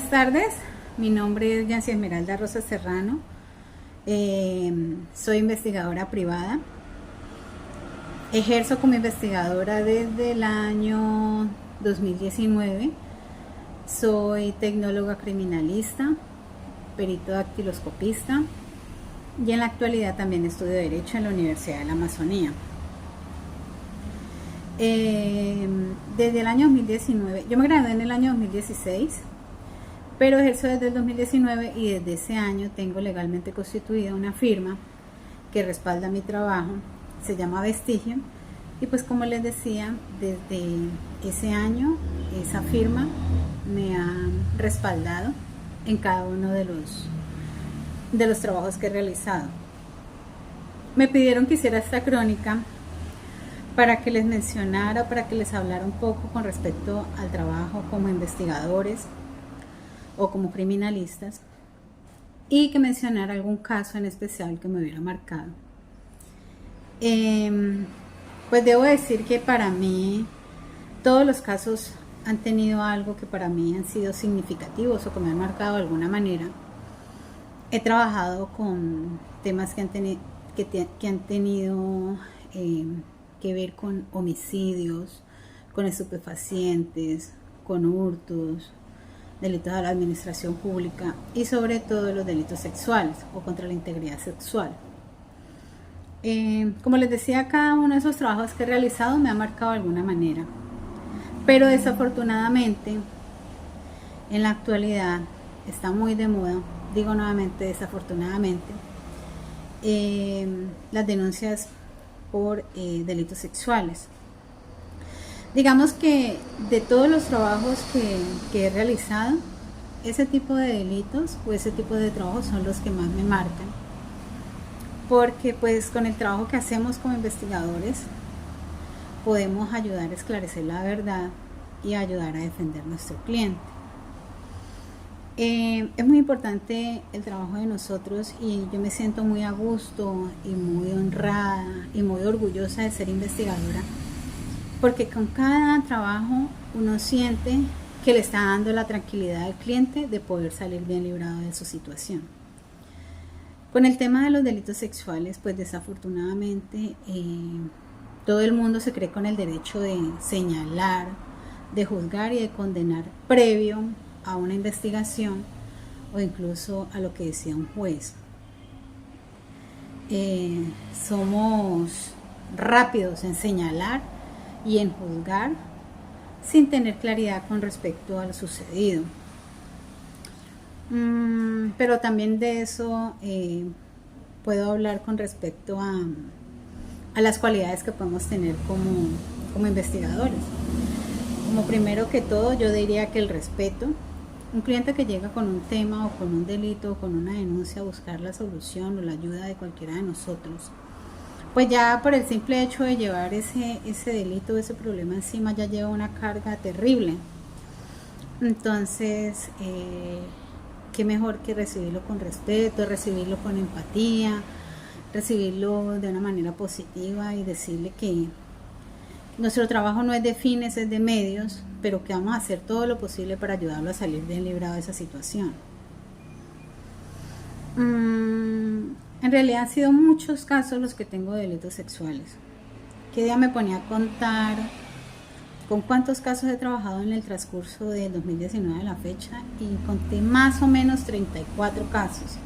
Buenas tardes, mi nombre es Yancy Esmeralda Rosa Serrano, soy investigadora privada, ejerzo como investigadora desde el año 2019, soy tecnóloga criminalista, perito dactiloscopista y en la actualidad también estudio Derecho en la Universidad de la Amazonía. Desde el año 2019, yo me gradué en el año 2016, pero ejerzo desde el 2019 y desde ese año tengo legalmente constituida una firma que respalda mi trabajo, se llama Vestigio, y pues como les decía, desde ese año esa firma me ha respaldado en cada uno de los trabajos que he realizado. Me pidieron que hiciera esta crónica para que les mencionara, para que les hablara un poco con respecto al trabajo como investigadores o como criminalistas y que mencionara algún caso en especial que me hubiera marcado. Pues debo decir que para mí todos los casos han tenido algo que para mí han sido significativos o que me han marcado de alguna manera. He trabajado con temas que han tenido que ver con homicidios, con estupefacientes, con hurtos, delitos a la administración pública y sobre todo los delitos sexuales o contra la integridad sexual. Como les decía, cada uno de esos trabajos que he realizado me ha marcado de alguna manera, pero desafortunadamente en la actualidad está muy de moda, digo nuevamente desafortunadamente, las denuncias por delitos sexuales. Digamos que de todos los trabajos que he realizado, ese tipo de delitos o ese tipo de trabajos son los que más me marcan, porque pues con el trabajo que hacemos como investigadores podemos ayudar a esclarecer la verdad y ayudar a defender a nuestro cliente. Es muy importante el trabajo de nosotros y yo me siento muy a gusto y muy honrada y muy orgullosa de ser investigadora, porque con cada trabajo uno siente que le está dando la tranquilidad al cliente de poder salir bien librado de su situación. Con el tema de los delitos sexuales, pues desafortunadamente todo el mundo se cree con el derecho de señalar, de juzgar y de condenar previo a una investigación o incluso a lo que decía un juez. Somos rápidos en señalar y en juzgar sin tener claridad con respecto a lo sucedido. Pero también de eso puedo hablar con respecto a las cualidades que podemos tener como investigadores. Como primero que todo, yo diría que el respeto. Un cliente que llega con un tema o con un delito o con una denuncia a buscar la solución o la ayuda de cualquiera de nosotros, pues ya por el simple hecho de llevar ese delito, ese problema encima, ya lleva una carga terrible. Entonces, qué mejor que recibirlo con respeto, recibirlo con empatía, recibirlo de una manera positiva y decirle que nuestro trabajo no es de fines, es de medios, pero que vamos a hacer todo lo posible para ayudarlo a salir bien librado de esa situación. En realidad han sido muchos casos los que tengo de delitos sexuales. ¿Qué día me ponía a contar con cuántos casos he trabajado en el transcurso de 2019 a la fecha? Y conté más o menos 34 casos.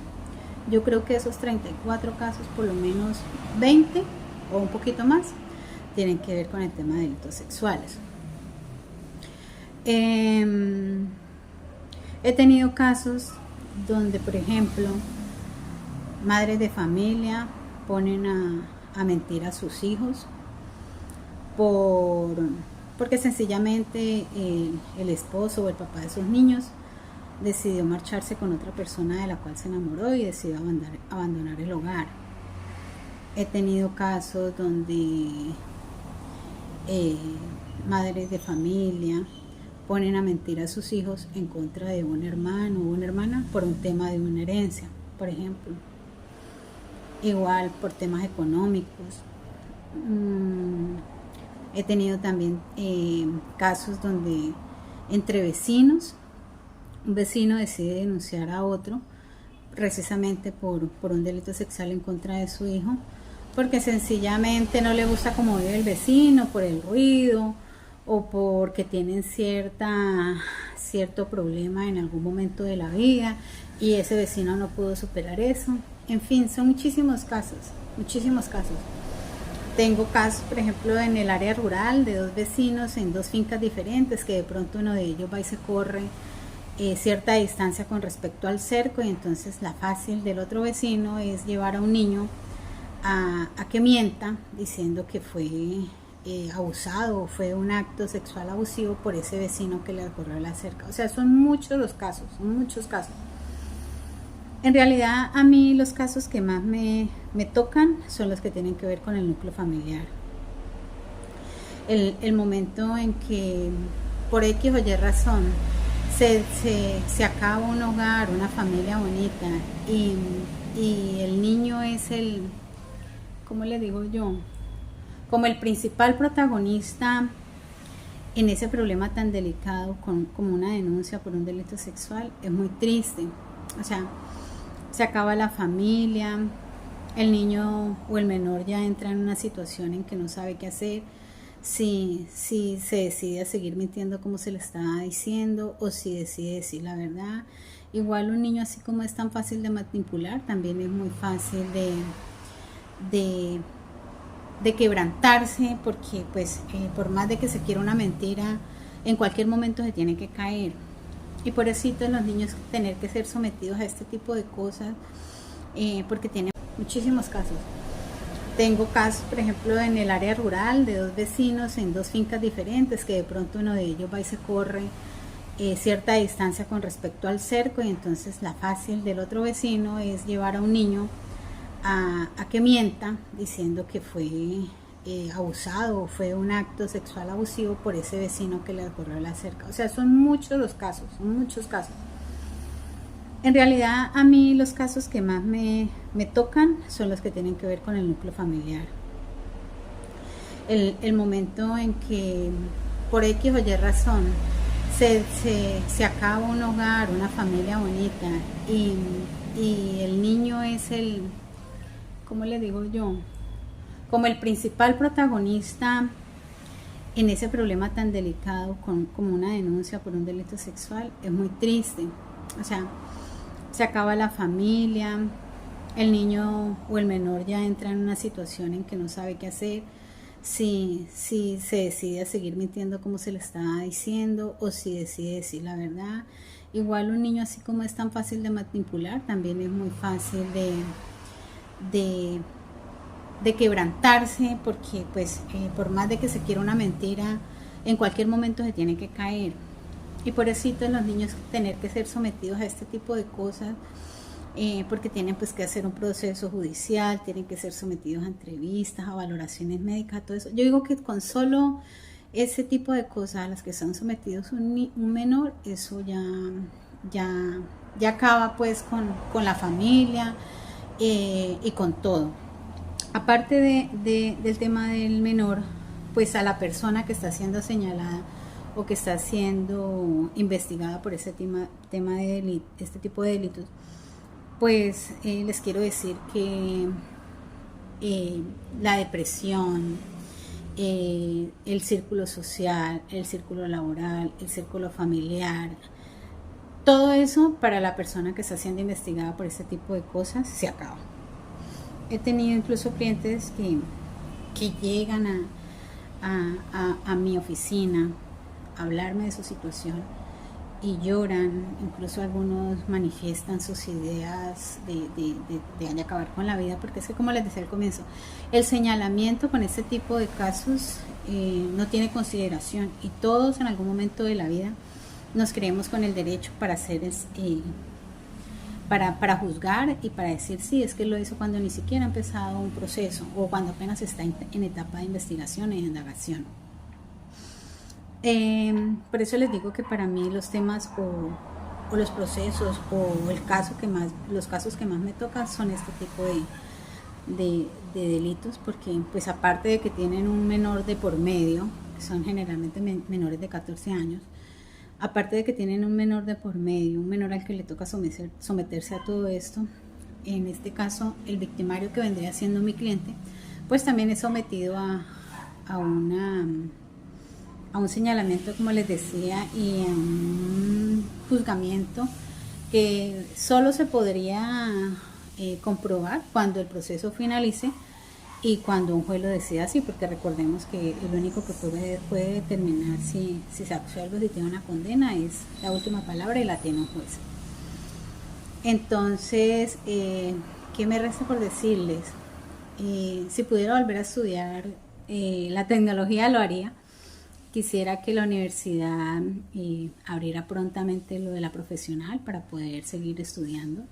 Yo creo que esos 34 casos, por lo menos 20 o un poquito más, tienen que ver con el tema de delitos sexuales. He tenido casos donde, por ejemplo, madres de familia ponen a mentir a sus hijos porque sencillamente el esposo o el papá de sus niños decidió marcharse con otra persona de la cual se enamoró y decidió abandonar el hogar. He tenido casos donde madres de familia ponen a mentir a sus hijos en contra de un hermano o una hermana por un tema de una herencia, por ejemplo. Igual por temas económicos. He tenido también casos donde entre vecinos un vecino decide denunciar a otro precisamente por un delito sexual en contra de su hijo, porque sencillamente no le gusta cómo vive el vecino, por el ruido o porque tienen cierto problema en algún momento de la vida y ese vecino no pudo superar eso. En fin, son muchísimos casos, muchísimos casos. Tengo casos, por ejemplo, en el área rural de dos vecinos en dos fincas diferentes, que de pronto uno de ellos va y se corre cierta distancia con respecto al cerco, y entonces la fácil del otro vecino es llevar a un niño a que mienta diciendo que fue abusado o fue un acto sexual abusivo por ese vecino que le corrió la cerca. O sea, son muchos los casos, son muchos casos. En realidad, a mí los casos que más me tocan son los que tienen que ver con el núcleo familiar. El momento en que por X o Y razón se acaba un hogar, una familia bonita, y el niño es el, ¿cómo le digo yo? Como el principal protagonista en ese problema tan delicado como una denuncia por un delito sexual, es muy triste. O sea, se acaba la familia, el niño o el menor ya entra en una situación en que no sabe qué hacer, si se decide a seguir mintiendo como se le estaba diciendo o si decide decir la verdad. Igual un niño, así como es tan fácil de manipular, también es muy fácil de quebrantarse, porque pues por más de que se quiera una mentira, en cualquier momento se tiene que caer. Y por eso los niños tener que ser sometidos a este tipo de cosas, porque tienen muchísimos casos. Tengo casos, por ejemplo, en el área rural de dos vecinos en dos fincas diferentes, que de pronto uno de ellos va y se corre cierta distancia con respecto al cerco, y entonces la fácil del otro vecino es llevar a un niño a que mienta diciendo que fue abusado o fue un acto sexual abusivo por ese vecino que le corrió la cerca. O sea, son muchos los casos, son muchos casos. En realidad, a mí los casos que más me tocan son los que tienen que ver con el núcleo familiar. El momento en que por X o Y razón se acaba un hogar, una familia bonita, y el niño es el, ¿cómo le digo yo? Como el principal protagonista en ese problema tan delicado como una denuncia por un delito sexual, es muy triste. O sea, se acaba la familia, el niño o el menor ya entra en una situación en que no sabe qué hacer, si se decide a seguir mintiendo como se le estaba diciendo o si decide decir la verdad. Igual un niño, así como es tan fácil de manipular, también es muy fácil de quebrantarse, porque pues por más de que se quiera una mentira, en cualquier momento se tiene que caer. Y por eso los niños tener que ser sometidos a este tipo de cosas, porque tienen pues que hacer un proceso judicial, tienen que ser sometidos a entrevistas, a valoraciones médicas, todo eso. Yo digo que con solo ese tipo de cosas a las que son sometidos un menor, eso ya acaba pues con la familia y con todo. Aparte del tema del menor, pues a la persona que está siendo señalada o que está siendo investigada por ese tema de este tipo de delitos, pues les quiero decir que la depresión, el círculo social, el círculo laboral, el círculo familiar, todo eso para la persona que está siendo investigada por este tipo de cosas se acaba. He tenido incluso clientes que llegan a mi oficina a hablarme de su situación y lloran, incluso algunos manifiestan sus ideas de acabar con la vida, porque es que, como les decía al comienzo, el señalamiento con este tipo de casos no tiene consideración, y todos en algún momento de la vida nos creemos con el derecho para hacer para juzgar y para decir sí, es que lo hizo cuando ni siquiera ha empezado un proceso o cuando apenas está en etapa de investigación e indagación. Por eso les digo que para mí los temas o los procesos o los casos que más me tocan son este tipo de delitos, porque pues aparte de que tienen un menor de por medio, que son generalmente menores de 14 años, aparte de que tienen un menor de por medio, un menor al que le toca someterse a todo esto, en este caso el victimario que vendría siendo mi cliente, pues también es sometido a un señalamiento, como les decía, y a un juzgamiento que solo se podría comprobar cuando el proceso finalice y cuando un juez lo decida así, porque recordemos que el único que puede determinar si se absuelve o si tiene una condena es la última palabra y la tiene un juez. Entonces, ¿qué me resta por decirles? Si pudiera volver a estudiar la tecnología, lo haría. Quisiera que la universidad abriera prontamente lo de la profesional para poder seguir estudiando.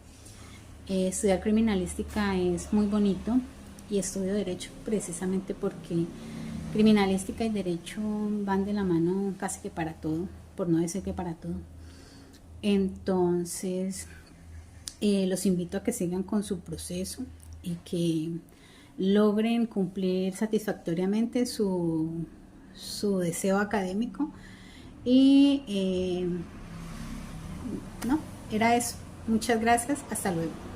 Estudiar criminalística es muy bonito y estudio derecho precisamente porque criminalística y derecho van de la mano casi que para todo, por no decir que para todo. Entonces, los invito a que sigan con su proceso y que logren cumplir satisfactoriamente su deseo académico. Y no, era eso. Muchas gracias, hasta luego.